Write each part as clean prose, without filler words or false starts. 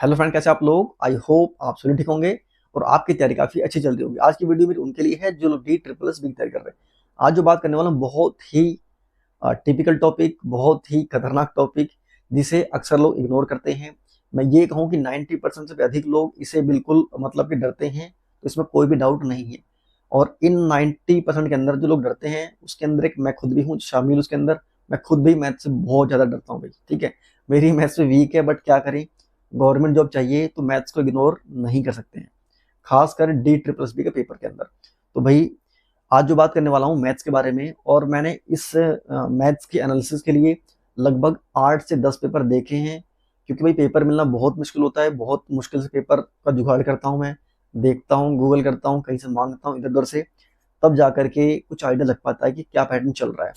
Hello friend, कैसे आप लोग। आई होप आप सभी ठीक होंगे और आपकी तैयारी काफी अच्छी चल रही होगी। आज की वीडियो मेरी उनके लिए है जो लोग डी ट्रिपल एस की तैयारी कर रहे हैं। आज जो बात करने वाला हूं बहुत ही टिपिकल टॉपिक, बहुत ही खतरनाक टॉपिक, जिसे अक्सर लोग इग्नोर करते हैं। मैं ये कहूँ कि 90% से भी अधिक लोग इसे बिल्कुल मतलब कि डरते हैं, तो इसमें कोई भी डाउट नहीं है। और इन 90% के अंदर जो लोग डरते हैं उसके अंदर एक मैं खुद भी हूँ शामिल उसके अंदर। मैं खुद भी मैथ से बहुत ज्यादा डरता हूँ भाई, ठीक है। मेरी मैथ्स में वीक है, बट क्या करें, गवर्नमेंट जॉब चाहिए तो मैथ्स को इग्नोर नहीं कर सकते हैं, खासकर डी ट्रिपल एस बी के पेपर के अंदर। तो भाई आज जो बात करने वाला हूँ मैथ्स के बारे में, और मैंने इस मैथ्स के एनालिसिस के लिए लगभग 8 से 10 पेपर देखे हैं। क्योंकि भाई पेपर मिलना बहुत मुश्किल होता है, बहुत मुश्किल से पेपर का जुगाड़ करता हूँ मैं, देखता हूँ, गूगल करता हूँ, कहीं से मांगता हूँ इधर उधर से, तब जा करके कुछ आइडिया लग पाता है कि क्या पैटर्न चल रहा है।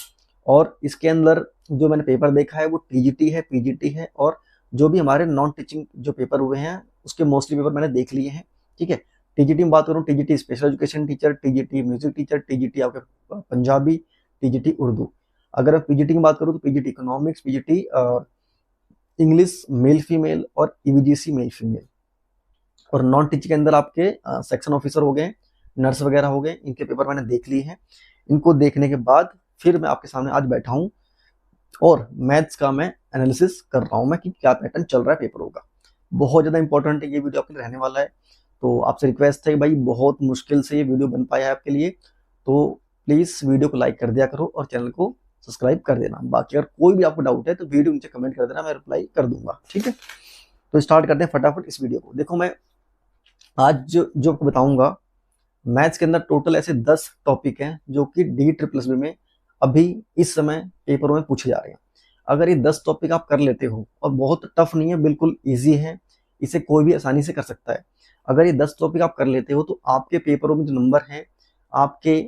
और इसके अंदर जो मैंने पेपर देखा है वो टीजीटी है, पीजीटी है, और जो भी हमारे नॉन टीचिंग जो पेपर हुए हैं उसके मोस्टली पेपर मैंने देख लिए हैं, ठीक है। टीजीटी में बात करूँ, TGT special education teacher, TGT music teacher, TGT आपके पंजाबी, टीजीटी उर्दू। अगर मैं पीजीटी की बात करूँ तो PGT economics, PGT English male female, और ईवीजीसी मेल फीमेल। और नॉन टीचिंग के अंदर आपके सेक्शन ऑफिसर हो गए, नर्स वगैरह हो गए, इनके पेपर मैंने देख लिए हैं। इनको देखने के बाद फिर मैं आपके सामने आज बैठा हूँ और मैथ्स का मैं एनालिसिस कर रहा हूँ मैं कि क्या पैटर्न चल रहा है पेपरों का। बहुत ज़्यादा इंपॉर्टेंट है ये वीडियो आपके लिए रहने वाला है। तो आपसे रिक्वेस्ट है कि भाई बहुत मुश्किल से ये वीडियो बन पाया है आपके लिए, तो प्लीज़ वीडियो को लाइक कर दिया करो और चैनल को सब्सक्राइब कर देना। बाकी अगर कोई भी आपको डाउट है तो वीडियो नीचे कमेंट कर देना, मैं रिप्लाई कर दूंगा, ठीक है। तो स्टार्ट करते हैं फटाफट इस वीडियो को। देखो मैं आज जो आपको बताऊंगा, मैथ्स के अंदर टोटल ऐसे 10 टॉपिक हैं जो कि डी ट्रिपल एस बी में अभी इस समय पेपरों में पूछे जा रहे हैं। अगर ये 10 टॉपिक आप कर लेते हो, और बहुत टफ नहीं है, बिल्कुल इजी है, इसे कोई भी आसानी से कर सकता है। अगर ये 10 टॉपिक आप कर लेते हो तो आपके पेपरों में जो नंबर हैं, आपके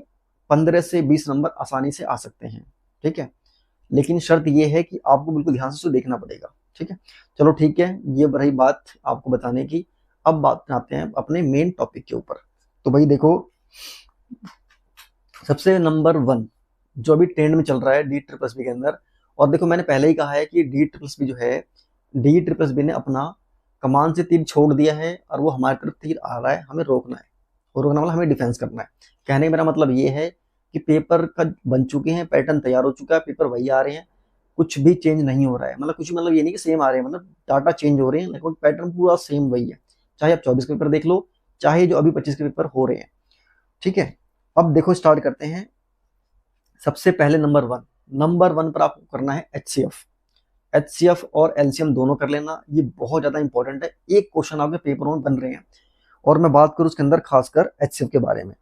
15 से 20 नंबर आसानी से आ सकते हैं, ठीक है। लेकिन शर्त ये है कि आपको बिल्कुल ध्यान से देखना पड़ेगा, ठीक है। चलो ठीक है, ये रही बात आपको बताने की। अब बात आते हैं अपने मेन टॉपिक के ऊपर। तो भाई देखो, सबसे नंबर 1 जो अभी ट्रेंड में चल रहा है डी ट्रिपल एस बी के अंदर, और देखो मैंने पहले ही कहा है कि डी ट्रिपल एस बी जो है, डी ट्रिपल एस बी ने अपना कमान से तीर छोड़ दिया है और वो हमारी तरफ तीर आ रहा है, हमें रोकना है। और रोकना मतलब हमें डिफेंस करना है। कहने का मेरा मतलब ये है कि पेपर का बन चुके हैं, पैटर्न तैयार हो चुका है, पेपर वही आ रहे हैं, कुछ भी चेंज नहीं हो रहा है। मतलब कुछ मतलब ये नहीं कि सेम आ रहे हैं, मतलब डाटा चेंज हो रहे हैं, लेकिन पैटर्न पूरा सेम वही है। चाहे आप 24 के पेपर देख लो, चाहे जो अभी 25 के पेपर हो रहे हैं, ठीक है। अब देखो स्टार्ट करते हैं। सबसे पहले नंबर वन पर आपको करना है एचसीएफ और एलसीएम दोनों कर लेना। ये बहुत ज्यादा इंपॉर्टेंट है, एक क्वेश्चन आपके पेपरों में बन रहे हैं। और मैं बात करूं उसके अंदर खासकर एचसीएफ के बारे में,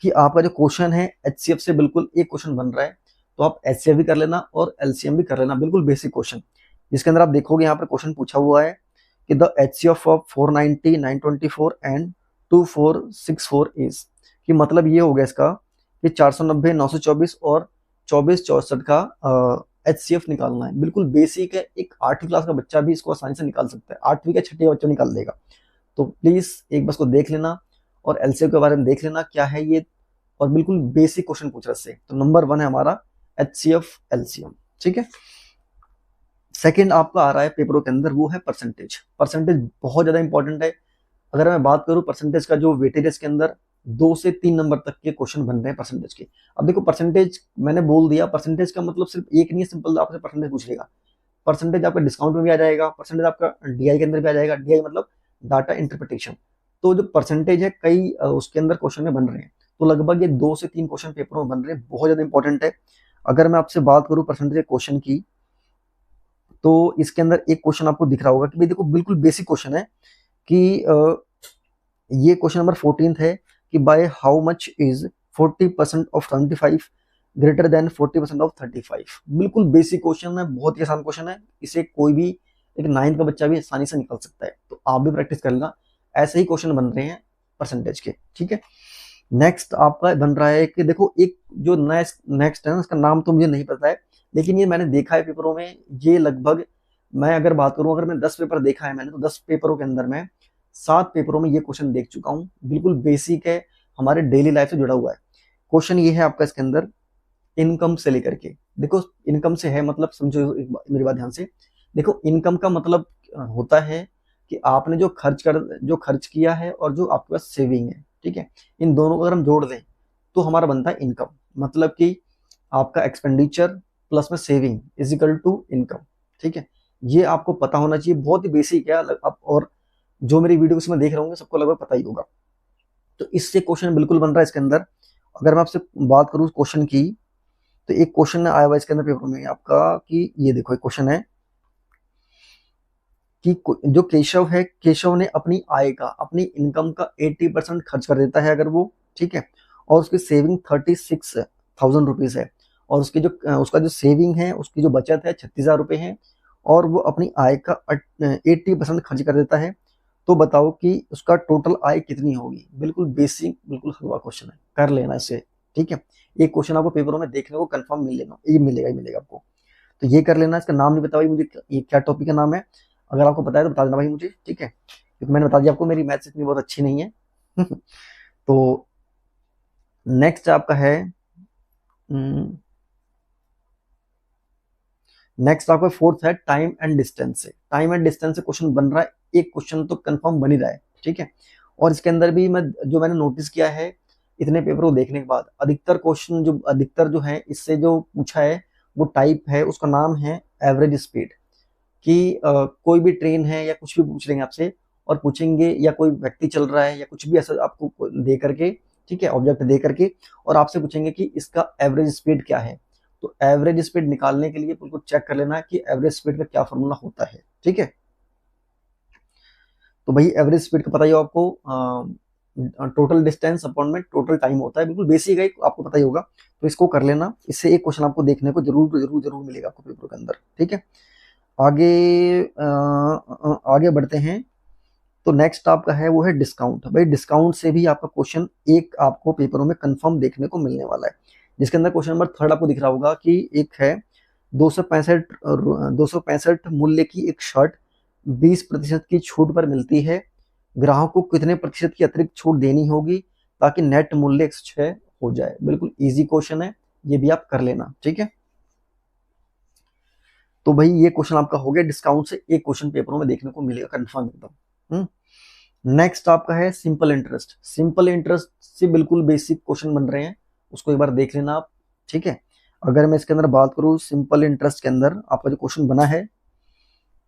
कि आपका जो क्वेश्चन है एचसीएफ से बिल्कुल एक क्वेश्चन बन रहा है, तो आप एचसीएफ भी कर लेना और एलसीएम भी कर लेना। बिल्कुल बेसिक क्वेश्चन, जिसके अंदर आप देखोगे यहाँ पर क्वेश्चन पूछा हुआ है कि the HCF of 490, 924 and 2464 is, कि मतलब ये हो गया इसका कि 490, 924 और 2464 का एचसीएफ निकालना है। बिल्कुल बेसिक है, एक 8वीं क्लास का बच्चा भी इसको आसानी से निकाल सकता है, 8वीं का 6वीं का बच्चा निकाल देगा। तो प्लीज एक बस को देख लेना और एलसीएफ के बारे में देख लेना क्या है ये, और बिल्कुल बेसिक क्वेश्चन पूछ रहे से। तो नंबर 1 है हमारा एचसीएफ एलसीएम, ठीक है। सेकंड आपका आ रहा है पेपरों के अंदर, वो है परसेंटेज बहुत ज्यादा इंपॉर्टेंट है। अगर मैं बात करूं परसेंटेज का, जो वेटेज इसके अंदर 2 से 3 नंबर तक के क्वेश्चन बन रहे हैं परसेंटेज के। अब देखो परसेंटेज मैंने बोल दिया, परसेंटेज का मतलब सिर्फ एक नहीं है, सिंपल आपसे परसेंटेज पूछ लेगा। परसेंटेज आपका डिस्काउंट में भी आ जाएगा, परसेंटेज आपका डीआई के अंदर भी आ जाएगा। डीआई मतलब डाटा इंटरप्रिटेशन। तो जो परसेंटेज है कई उसके अंदर क्वेश्चन में बन रहे हैं, तो लगभग ये 2 से 3 क्वेश्चन पेपरों में बन रहे हैं, बहुत ज्यादा इंपॉर्टेंट है। अगर मैं आपसे बात करूं परसेंटेज क्वेश्चन की, तो इसके अंदर एक क्वेश्चन आपको दिख रहा होगा कि भाई देखो बिल्कुल बेसिक क्वेश्चन है कि ये क्वेश्चन नंबर 14 है कि by how much is 40% of 75 greater than 40% of 35। बिल्कुल बेसिक क्वेश्चन है, बहुत ही आसान क्वेश्चन है, इसे कोई भी एक 9th का बच्चा भी आसानी से निकल सकता है। तो आप भी प्रैक्टिस कर लेना, ऐसे ही क्वेश्चन बन रहे हैं परसेंटेज के, ठीक है। नेक्स्ट आपका बन रहा है कि देखो एक जो नेक्स्ट है, उसका नाम तो मुझे नहीं पता है, लेकिन ये मैंने देखा है पेपरों में। ये लगभग, मैं अगर बात करूं, अगर मैं 10 पेपर देखा है मैंने, तो 10 पेपरों के अंदर मैं 7 पेपरों में ये क्वेश्चन देख चुका हूँ। बिल्कुल बेसिक है, हमारे डेली लाइफ से जुड़ा हुआ है। क्वेश्चन ये है आपका इसके अंदर, इनकम से लेकर के, देखो इनकम से है मतलब समझो मेरी बात ध्यान से। देखो इनकम का मतलब होता है कि आपने जो खर्च किया है और जो आपके पास सेविंग है, ठीक है, इन दोनों को अगर हम जोड़ दें तो हमारा बनता है इनकम। मतलब कि आपका एक्सपेंडिचर प्लस में saving is equal to income, ठीक है। ये आपको पता होना चाहिए, बहुत ही बेसिक है। और जो मेरी वीडियो में देख रहे होंगे सबको लगभग पता ही होगा। तो इससे क्वेश्चन बिल्कुल बन रहा है इसके अंदर। अगर मैं आपसे बात करूं क्वेश्चन की, तो एक क्वेश्चन आया हुआ इसके अंदर पेपर में आपका कि ये देखो, एक क्वेश्चन है कि जो केशव है, केशव ने अपनी आय का, अपनी इनकम का 80% खर्च कर देता है अगर वो, ठीक है, और उसकी सेविंग 36,000 रुपीज है, और उसका जो सेविंग है, उसकी जो बचत है 36,000 रुपये है, और वो अपनी आय का 80% खर्च कर देता है। तो बताओ कि उसका टोटल आय कितनी होगी। बिल्कुल बेसिक, बिल्कुल हलवा क्वेश्चन है, कर लेना इसे, ठीक है। एक क्वेश्चन आपको पेपरों में देखने को कंफर्म मिल लेना, ये मिलेगा ही मिलेगा आपको। तो ये कर लेना। इसका नाम नहीं पता भाई मुझे, ये क्या टॉपिक का नाम है, अगर आपको पता है तो बता देना भाई मुझे, ठीक है, क्योंकि मैंने बता दिया आपको मेरी मैथ्स इतनी बहुत अच्छी नहीं है। तो नेक्स्ट आपका है, नेक्स्ट आपका फोर्थ है टाइम एंड डिस्टेंस से। टाइम एंड डिस्टेंस से क्वेश्चन बन रहा है, एक क्वेश्चन तो कंफर्म बन ही रहा है, ठीक है। और इसके अंदर भी मैंने नोटिस किया है इतने पेपर को देखने के बाद, अधिकतर जो है इससे जो पूछा है वो टाइप है, उसका नाम है एवरेज स्पीड। कि कोई भी ट्रेन है या कुछ भी पूछ लेंगे आपसे, और पूछेंगे या कोई व्यक्ति चल रहा है या कुछ भी ऐसा आपको दे करके, ठीक है, ऑब्जेक्ट दे करके, और आपसे पूछेंगे कि इसका एवरेज स्पीड क्या है। तो एवरेज स्पीड निकालने के लिए बिल्कुल चेक कर लेना कि एवरेज स्पीड का क्या फॉर्मूला होता है, ठीक है। तो भाई एवरेज स्पीड का पता ही हो आपको, टोटल डिस्टेंस अपॉन में टोटल टाइम होता है, बिल्कुल बेसिक है, आपको पता ही होगा। तो इसको कर लेना, इससे एक क्वेश्चन आपको देखने को जरूर जरूर जरूर मिलेगा आपको पेपर के अंदर, ठीक है। आगे बढ़ते हैं। तो नेक्स्ट आपका है वो है डिस्काउंट। भाई डिस्काउंट से भी आपका क्वेश्चन एक आपको पेपरों में कंफर्म देखने को मिलने वाला है, जिसके अंदर क्वेश्चन नंबर 3 आपको दिख रहा होगा कि एक है 265 मूल्य की एक शर्ट 20% की छूट पर मिलती है, ग्राहक को कितने प्रतिशत की अतिरिक्त छूट देनी होगी ताकि नेट मूल्य 106 हो जाए। बिल्कुल इजी क्वेश्चन है, ये भी आप कर लेना, ठीक है। तो भाई ये क्वेश्चन आपका हो गया, डिस्काउंट से एक क्वेश्चन पेपरों में देखने को मिलेगा कंफर्म एकदम। नेक्स्ट आपका है सिंपल इंटरेस्ट। सिंपल इंटरेस्ट से बिल्कुल बेसिक क्वेश्चन बन रहे हैं, उसको एक बार देख लेना आप, ठीक है। अगर मैं इसके अंदर बात करूं, सिंपल इंटरेस्ट के अंदर आपका जो क्वेश्चन बना है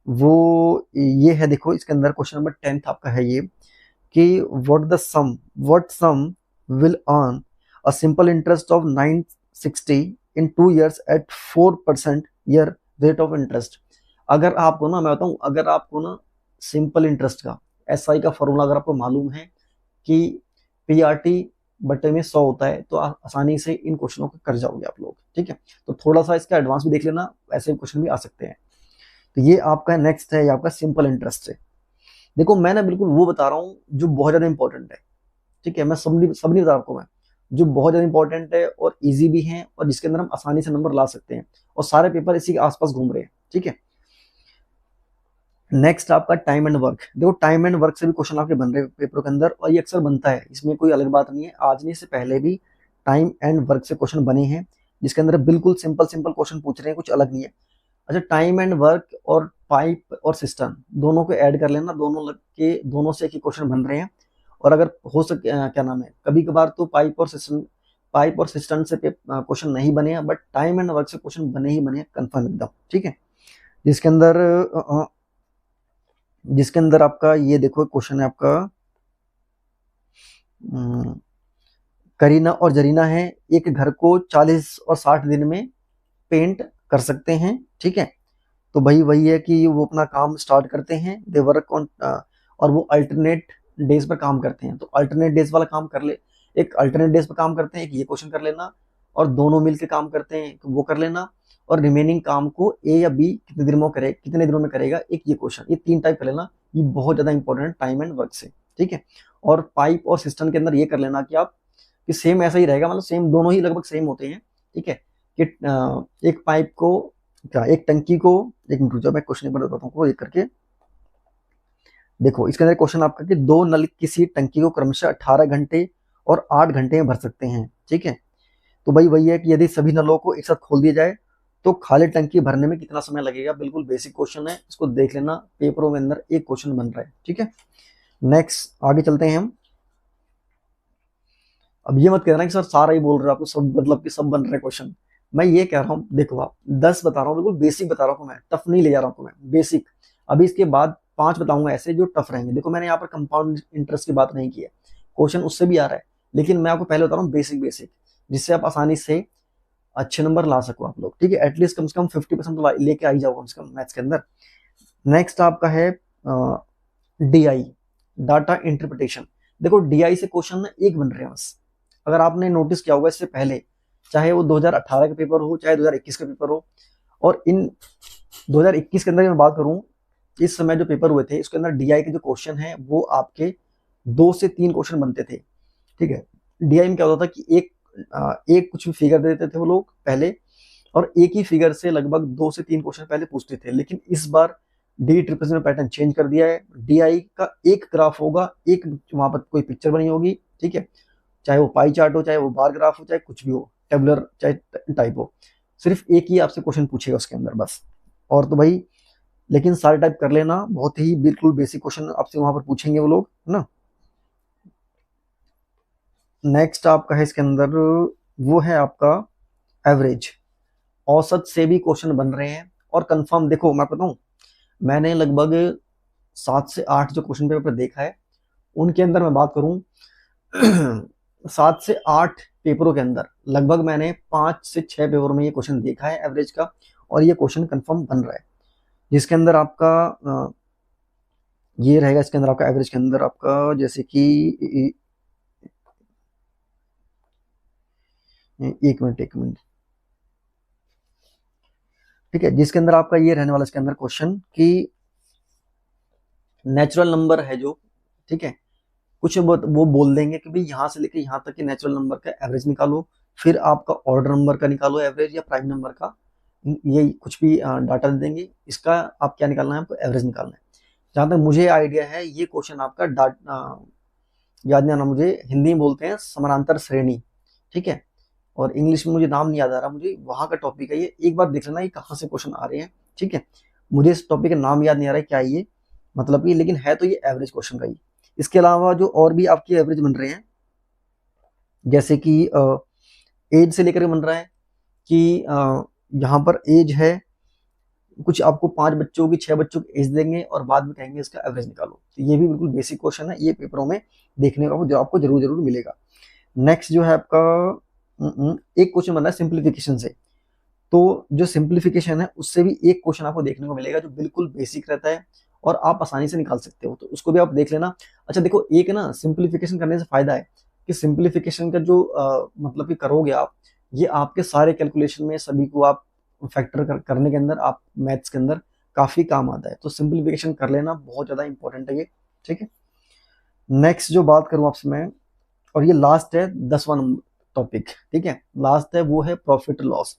वो ये है, देखो इसके अंदर क्वेश्चन नंबर 10 आपका है ये कि what sum will earn a simple interest of 960 in 2 years at 4% year rate of interest. अगर आपको ना, मैं बताऊं, अगर आपको ना सिंपल इंटरेस्ट का एसआई का फॉर्मूला अगर आपको मालूम है कि पीआरटी बटे में 100 होता है, तो आसानी से इन क्वेश्चनों को कर जाओगे आप लोग, ठीक है। तो थोड़ा सा इसका एडवांस भी देख लेना, ऐसे क्वेश्चन भी आ सकते हैं। तो ये आपका नेक्स्ट है, ये आपका सिंपल इंटरेस्ट है। देखो मैं ना बिल्कुल वो बता रहा हूँ जो बहुत ज्यादा इंपॉर्टेंट है, ठीक है। मैं सब नहीं बता रहा आपको, मैं जो बहुत ज्यादा इंपॉर्टेंट है और इजी भी है, और जिसके अंदर हम आसानी से नंबर ला सकते हैं, और सारे पेपर इसी के आसपास घूम रहे हैं, ठीक है। नेक्स्ट आपका टाइम एंड वर्क। देखो टाइम एंड वर्क से भी क्वेश्चन आपके बन रहे हैं पेपर के अंदर, और ये अक्सर बनता है, इसमें कोई अलग बात नहीं है। आज नहीं, से पहले भी टाइम एंड वर्क से क्वेश्चन बने हैं, जिसके अंदर बिल्कुल सिंपल सिंपल क्वेश्चन पूछ रहे हैं, कुछ अलग नहीं है। अच्छा, टाइम एंड वर्क और पाइप और सिस्टम दोनों को ऐड कर लेना, दोनों से एक ही क्वेश्चन बन रहे हैं। और अगर हो सके, क्या नाम है, कभी कभार तो पाइप और सिस्टम से क्वेश्चन नहीं बने हैं, बट टाइम एंड वर्क से क्वेश्चन बने ही बने हैं कंफर्म एकदम, ठीक है। जिसके अंदर आपका ये देखो क्वेश्चन है आपका, करीना और जरीना है, एक घर को 40 और 60 दिन में पेंट कर सकते हैं, ठीक है। तो भाई वही है कि वो अपना काम स्टार्ट करते हैं, दे वर्क ऑन, और वो अल्टरनेट डेज पर काम करते हैं। तो अल्टरनेट डेज वाला काम कर ले, एक अल्टरनेट डेज पर काम करते हैं, एक ये क्वेश्चन कर लेना, और दोनों मिलकर काम करते हैं तो वो कर लेना, और रिमेनिंग काम को ए या बी कितने दिनों में करेगा, एक ये क्वेश्चन, ये 3 टाइप कर लेना। ये बहुत ज्यादा इंपॉर्टेंट टाइम एंड वर्क से, ठीक है। और पाइप और सिस्टम के अंदर ये कर लेना कि आप कि सेम ऐसा ही रहेगा, मतलब सेम, दोनों ही लगभग सेम होते हैं, ठीक है। कि एक पाइप को, क्या एक टंकी को, एक मिनट रुको मैं क्वेश्चन पर बताता हूँ एक करके। देखो इसके अंदर क्वेश्चन आपका कि 2 नल किसी टंकी को क्रमशः 18 घंटे और 8 घंटे में भर सकते हैं, ठीक है। तो भाई वही है कि यदि सभी नलों को एक साथ खोल दिया जाए तो खाली टंकी भरने में कितना समय लगेगा, बिल्कुल बेसिक क्वेश्चन है, इसको देख लेना, पेपरों में अंदर एक क्वेश्चन बन रहा है। ठीक है, नेक्स्ट आगे चलते हैं हम। अब ये मत कहना कि सर सारा ही बोल रहे हो आपको, सब मतलब कि सब बन रहे क्वेश्चन। मैं ये कह रहा हूँ, देखो आप 10 बता रहा हूँ, बिल्कुल बेसिक बता रहा हूँ, मैं टफ नहीं ले जा रहा हूँ, मैं बेसिक। अभी इसके बाद 5 बताऊंगा ऐसे जो टफ रहेंगे। देखो मैंने यहाँ पर कंपाउंड इंटरेस्ट की बात नहीं की है, क्वेश्चन उससे भी आ रहा है, लेकिन मैं आपको पहले बता रहा हूँ बेसिक बेसिक, जिससे आप आसानी से अच्छे नंबर ला सको आप लोग। ठीक है, एटलीस्ट कम से कम 50% तो लेके आ ही जाओ कम से कम मैथ्स के अंदर। नेक्स्ट आपका है डीआई, डाटा इंटरप्रिटेशन। देखो डीआई से क्वेश्चन ना एक बन रहे हैं बस। अगर आपने नोटिस किया होगा इससे पहले, चाहे वो 2018 का पेपर हो चाहे 2021 का पेपर हो, और इन 2021 के अंदर मैं बात करूं, इस समय जो पेपर हुए थे उसके अंदर डीआई के जो क्वेश्चन है वो आपके 2 से 3 क्वेश्चन बनते थे। ठीक है, डीआई में क्या होता था कि एक कुछ फिगर दे देते थे वो लोग पहले, और एक ही फिगर से लगभग 2 से 3 क्वेश्चन पहले पूछते थे। लेकिन इस बार डी ट्रिपल में पैटर्न चेंज कर दिया है। डीआई का एक ग्राफ होगा, एक वहां पर कोई पिक्चर बनी होगी। ठीक है, चाहे वो पाई चार्ट हो, चाहे वो बार ग्राफ हो, चाहे कुछ भी हो, टेबुलर चाहे टाइप हो, सिर्फ एक ही आपसे क्वेश्चन पूछेगा उसके अंदर बस। और तो भाई लेकिन सारे टाइप कर लेना, बहुत ही बिल्कुल बेसिक क्वेश्चन आपसे वहां पर पूछेंगे वो लोग, है ना। नेक्स्ट आपका है इसके अंदर, वो है आपका एवरेज, औसत से भी क्वेश्चन बन रहे हैं और कंफर्म। देखो मैं बताऊं, मैंने लगभग 7 से 8 जो क्वेश्चन पेपर देखा है, उनके अंदर मैं बात करूं 7 से 8 पेपरों के अंदर लगभग मैंने 5 से 6 पेपरों में ये क्वेश्चन देखा है एवरेज का, और ये क्वेश्चन कंफर्म बन रहा है। जिसके अंदर आपका ये रहेगा, इसके अंदर आपका एवरेज के अंदर आपका जैसे कि एक मिनट, ठीक है, जिसके अंदर आपका ये रहने वाला इसके अंदर क्वेश्चन कि नेचुरल नंबर है जो, ठीक है, कुछ वो बोल देंगे कि भाई यहाँ से लेके यहाँ तक के नेचुरल नंबर का एवरेज निकालो, फिर आपका ऑर्डर नंबर का निकालो एवरेज, या प्राइम नंबर का, ये कुछ भी डाटा दे देंगे, इसका आप क्या निकालना है, आपको एवरेज निकालना है। जहां तक मुझे आइडिया है, ये क्वेश्चन आपका याद नहीं आना मुझे, हिंदी में बोलते हैं समानांतर श्रेणी। ठीक है, और इंग्लिश में मुझे नाम नहीं याद आ रहा, मुझे वहां का टॉपिक है ये, एक बार देख लेना ये कहाँ से क्वेश्चन आ रहे हैं। ठीक है, मुझे इस टॉपिक का नाम याद नहीं आ रहा है क्या ये मतलब कि, लेकिन है तो ये एवरेज क्वेश्चन का ही। इसके अलावा जो और भी आपकी एवरेज बन रहे हैं, जैसे कि एज से लेकर बन रहा है कि यहाँ पर एज है, कुछ आपको 5 बच्चों की 6 बच्चों की एज देंगे और बाद में कहेंगे इसका एवरेज निकालो। तो ये भी बिल्कुल बेसिक क्वेश्चन है, ये पेपरों में देखने को जो आपको जरूर जरूर मिलेगा। नेक्स्ट जो है आपका एक क्वेश्चन बन रहा है सिंप्लीफिकेशन से, तो जो सिंप्लीफिकेशन है उससे भी एक क्वेश्चन आपको देखने को मिलेगा जो बिल्कुल बेसिक रहता है और आप आसानी से निकाल सकते हो, तो उसको भी आप देख लेना। अच्छा देखो, एक ना सिंप्लीफिकेशन करने से फायदा है कि सिंप्लीफिकेशन का जो मतलब कि करोगे आप, ये आपके सारे कैलकुलेशन में सभी को आप फैक्टर करने के अंदर, आप मैथ्स के अंदर काफी काम आता है। तो सिंप्लीफिकेशन कर लेना, बहुत ज्यादा इंपॉर्टेंट है ये। ठीक है, नेक्स्ट जो बात करूं आपसे मैं, और ये लास्ट है 10वां नंबर टॉपिक। ठीक है, लास्ट है वो है प्रॉफिट लॉस।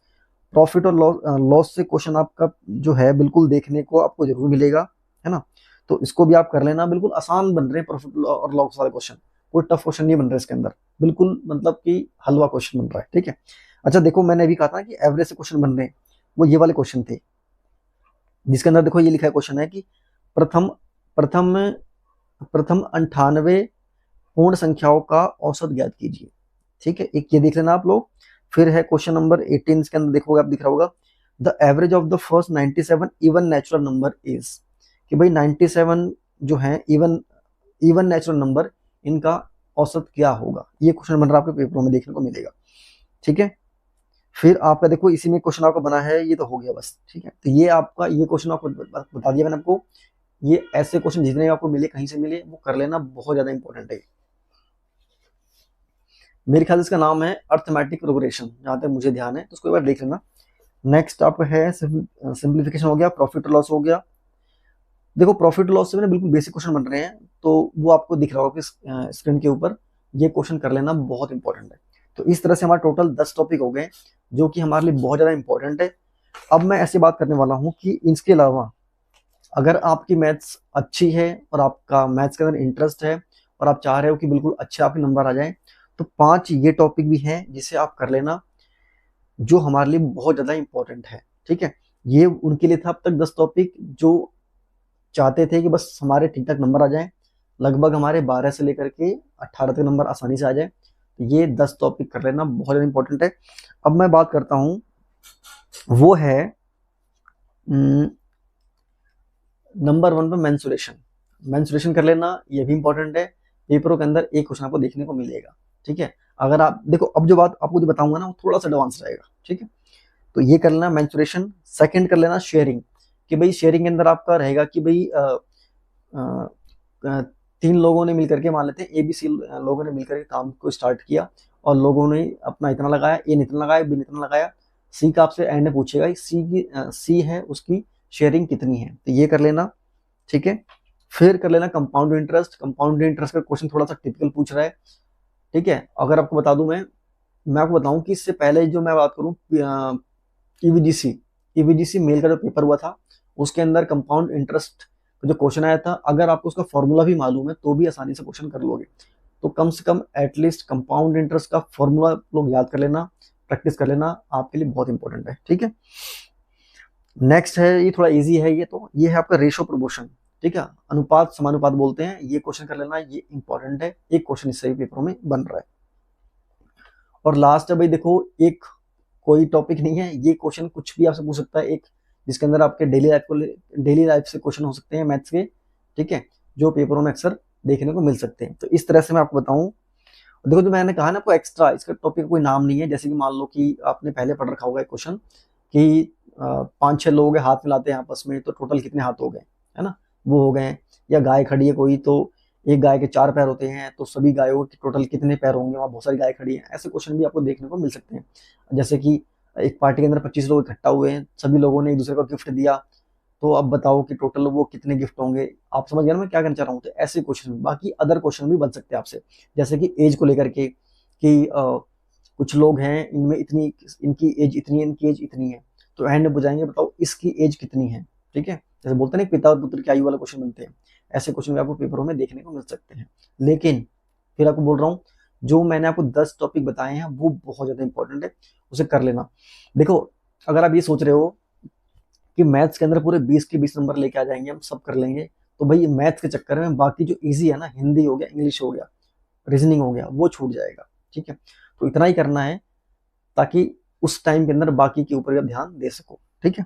प्रॉफिट और लॉस से क्वेश्चन आपका जो है बिल्कुल देखने को आपको जरूर मिलेगा, है ना। तो इसको भी आप कर लेना, बिल्कुल आसान बन रहे हैं प्रॉफिट और लॉस वाले क्वेश्चन, कोई टफ क्वेश्चन नहीं बन रहा है इसके अंदर, बिल्कुल मतलब कि हलवा क्वेश्चन बन रहा है। ठीक है, अच्छा देखो मैंने अभी कहा था कि एवरेज से क्वेश्चन बन रहे हैं, वो ये वाले क्वेश्चन थे, जिसके अंदर देखो ये लिखा है क्वेश्चन है कि प्रथम प्रथम प्रथम 98 पूर्ण संख्याओं का औसत ज्ञात कीजिए। ठीक है, एक ये देख लेना आप लोग। फिर है क्वेश्चन नंबर 18, इसके अंदर देखोगे आप, दिख रहा होगा the average of the first 97 even natural number is, कि भाई 97 जो है इवन नेचुरल नंबर, इनका औसत क्या होगा। ये क्वेश्चन बन रहा है आपके पेपरों में देखने को मिलेगा। ठीक है, फिर आपका देखो इसी में क्वेश्चन आपका बना है, ये तो हो गया बस। ठीक है, तो ये आपका ये क्वेश्चन आपको बता दिया मैंने आपको। ये ऐसे क्वेश्चन जितने आपको मिले कहीं से मिले वो कर लेना, बहुत ज्यादा इंपॉर्टेंट है। मेरे ख्याल से इसका नाम है अर्थमेटिक प्रोग्रेशन, जहां तक मुझे ध्यान है, तो उसको एक बार देख लेना। नेक्स्ट आपका है सिंप्लीफिकेशन हो गया, प्रॉफिट और लॉस हो गया। देखो प्रॉफिट लॉस से मैंने बिल्कुल बेसिक क्वेश्चन बन रहे हैं, तो वो आपको दिख रहा होगा स्क्रीन के ऊपर, ये क्वेश्चन कर लेना, बहुत इंपॉर्टेंट है। तो इस तरह से हमारा टोटल 10 टॉपिक हो गए जो कि हमारे लिए बहुत ज्यादा इंपॉर्टेंट है। अब मैं ऐसी बात करने वाला हूँ कि इसके अलावा अगर आपकी मैथ्स अच्छी है और आपका मैथ्स के अंदर इंटरेस्ट है और आप चाह रहे हो कि बिल्कुल अच्छे आपके नंबर आ जाए, तो 5 ये टॉपिक भी हैं जिसे आप कर लेना, जो हमारे लिए बहुत ज़्यादा इंपॉर्टेंट है। ठीक है, ये उनके लिए था अब तक 10 टॉपिक जो चाहते थे कि बस हमारे ठीक ठाक नंबर आ जाए, लगभग हमारे 12 से लेकर के 18 तक नंबर आसानी से आ जाए। तो ये 10 टॉपिक कर लेना बहुत ज़्यादा इंपॉर्टेंट है। अब मैं बात करता हूँ, वो है नंबर 1 पे मेंसुरेशन। मेंसुरेशन कर लेना, ये भी इंपॉर्टेंट है। पेपरों के अंदर एक क्वेश्चन आपको देखने को मिलेगा, ठीक है। अगर आप देखो, अब जो बात आपको जो बताऊंगा ना वो थोड़ा सा एडवांस रहेगा, ठीक है। तो ये कर लेना मेंसुरेशन। सेकंड कर लेना शेयरिंग, कि भाई शेयरिंग के अंदर आपका रहेगा कि भाई अ, 3 लोगों ने मिलकर के, मान लेते हैं ABC लोगों ने मिलकर के काम को स्टार्ट किया और लोगों ने अपना इतना लगाया, ए ने इतना लगाया, बी ने इतना लगाया, सी का आपसे एंड में पूछेगा सी है उसकी शेयरिंग कितनी है, तो ये कर लेना, ठीक है। फिर कर लेना कंपाउंड इंटरेस्ट। कंपाउंड इंटरेस्ट का क्वेश्चन थोड़ा सा टिपिकल पूछ रहा है, ठीक है। अगर आपको बता दूं, मैं आपको बताऊं कि इससे पहले जो मैं बात करूं, ईवीजीसी मेल का जो पेपर हुआ था उसके अंदर कंपाउंड इंटरेस्ट का जो क्वेश्चन आया था, अगर आपको उसका फॉर्मूला भी मालूम है तो भी आसानी से क्वेश्चन कर लोगे। तो कम से कम एटलीस्ट कंपाउंड इंटरेस्ट का फॉर्मूला लोग याद कर लेना, प्रैक्टिस कर लेना, आपके लिए बहुत इंपॉर्टेंट है, ठीक है। नेक्स्ट है, ये थोड़ा इजी है, ये है आपका रेशो प्रोपोर्शन, ठीक है। अनुपात समानुपात बोलते हैं, ये क्वेश्चन कर लेना, ये इंपॉर्टेंट है, एक क्वेश्चन इससे भी पेपरों में बन रहा है। और लास्ट है भाई, देखो एक कोई टॉपिक नहीं है, ये क्वेश्चन कुछ भी आपसे पूछ सकता है, एक जिसके अंदर आपके डेली लाइफ से क्वेश्चन हो सकते हैं मैथ्स के, ठीक है, जो पेपरों में अक्सर देखने को मिल सकते हैं। तो इस तरह से मैं आपको बताऊं, देखो जो मैंने कहा ना आपको एक्स्ट्रा, इसका टॉपिक का कोई नाम नहीं है। जैसे कि मान लो कि आपने पहले पढ़ रखा होगा एक क्वेश्चन कि 5-6 लोग हाथ मिलाते हैं आपस में, तो टोटल कितने हाथ हो गए, है ना, वो हो गए। या गाय खड़ी है कोई, तो एक गाय के 4 पैर होते हैं, तो सभी गायों के टोटल कितने पैर होंगे, वहाँ बहुत सारी गाय खड़ी है। ऐसे क्वेश्चन भी आपको देखने को मिल सकते हैं। जैसे कि एक पार्टी के अंदर 25 लोग इकट्ठा हुए हैं, सभी लोगों ने एक दूसरे को गिफ्ट दिया, तो अब बताओ कि टोटल वो कितने गिफ्ट होंगे। आप समझ गए ना मैं क्या कहना चाह रहा हूँ। तो ऐसे क्वेश्चन, बाकी अदर क्वेश्चन भी बन सकते हैं आपसे, जैसे कि एज को लेकर के, कि कुछ लोग हैं इनमें इतनी, इनकी एज इतनी है, इनकी एज इतनी है, तो एंड में बुझाएंगे बताओ इसकी एज कितनी है, ठीक है। जैसे बोलते हैं ना पिता और पुत्र की आयु वाला क्वेश्चन बनते हैं, ऐसे क्वेश्चन भी आपको पेपरों में देखने को मिल सकते हैं। लेकिन फिर आपको बोल रहा हूँ, जो मैंने आपको 10 टॉपिक बताए हैं वो बहुत ज्यादा इंपॉर्टेंट है, उसे कर लेना। देखो, अगर आप ये सोच रहे हो कि मैथ्स के अंदर पूरे 20 के 20 नंबर लेके आ जाएंगे, हम सब कर लेंगे, तो भाई मैथ्स के चक्कर में बाकी जो इजी है ना, हिंदी हो गया, इंग्लिश हो गया, रीजनिंग हो गया, वो छूट जाएगा, ठीक है। तो इतना ही करना है ताकि उस टाइम के अंदर बाकी के ऊपर भी आप ध्यान दे सको, ठीक है।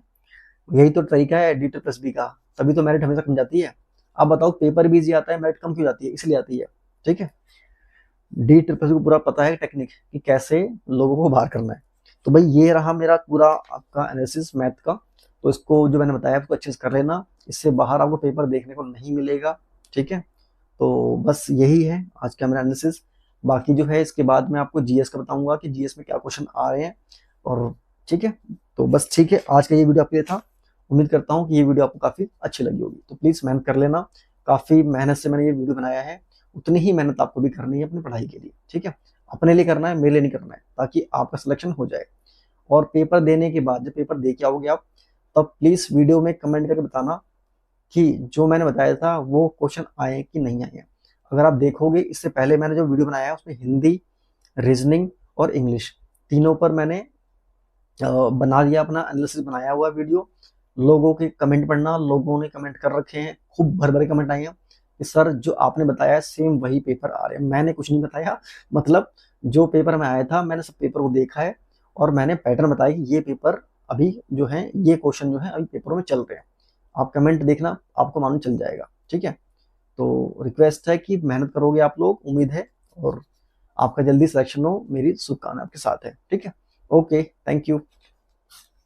यही तो तरीका है D+B का, तभी तो मेरिट हमेशा कम जाती है। अब बताओ, पेपर भी इजी आता है, मेरिट कम क्यों जाती है? इसलिए आती है, ठीक है। D+B को पूरा पता है टेक्निक कि कैसे लोगों को बाहर करना है। तो भाई ये रहा मेरा पूरा आपका एनालिसिस मैथ का। तो इसको जो मैंने बताया उसको अच्छे से कर लेना, इससे बाहर आपको पेपर देखने को नहीं मिलेगा, ठीक है। तो बस यही है आज का मेरा एनालिसिस। बाकी जो है इसके बाद मैं आपको जीएस का बताऊंगा कि जीएस में क्या क्वेश्चन आ रहे हैं, और ठीक है। तो बस ठीक है, आज का ये वीडियो आपके लिए था। उम्मीद करता हूँ कि ये वीडियो आपको काफी अच्छी लगी होगी। तो प्लीज मेहनत कर लेना, काफी मेहनत से मैंने ये वीडियो बनाया है, उतनी ही मेहनत आपको भी करनी है अपनी पढ़ाई के लिए, ठीक है। अपने लिए करना है, मेरे लिए नहीं करना है, ताकि आपका सिलेक्शन हो जाए। और पेपर देने के बाद, जब पेपर दे के आओगे आप, तब प्लीज वीडियो में कमेंट करके बताना कि जो मैंने बताया था वो क्वेश्चन आए कि नहीं आए। अगर आप देखोगे, इससे पहले मैंने जो वीडियो बनाया है उसमें हिंदी, रीजनिंग और इंग्लिश तीनों पर मैंने बना दिया, अपना एनालिसिस बनाया हुआ वीडियो। लोगों के कमेंट पढ़ना, लोगों ने कमेंट कर रखे हैं, खूब भर भरे कमेंट आए हैं कि सर जो आपने बताया सेम वही पेपर आ रहे हैं। मैंने कुछ नहीं बताया, मतलब जो पेपर में आया था मैंने सब पेपर को देखा है, और मैंने पैटर्न बताया कि ये पेपर अभी जो है, ये क्वेश्चन जो है अभी पेपरों में चल रहे हैं। आप कमेंट देखना, आपको मालूम चल जाएगा, ठीक है। तो रिक्वेस्ट है कि मेहनत करोगे आप लोग, उम्मीद है, और आपका जल्दी सिलेक्शन हो, मेरी शुभकामनाएं आपके साथ है, ठीक है। Okay, thank you.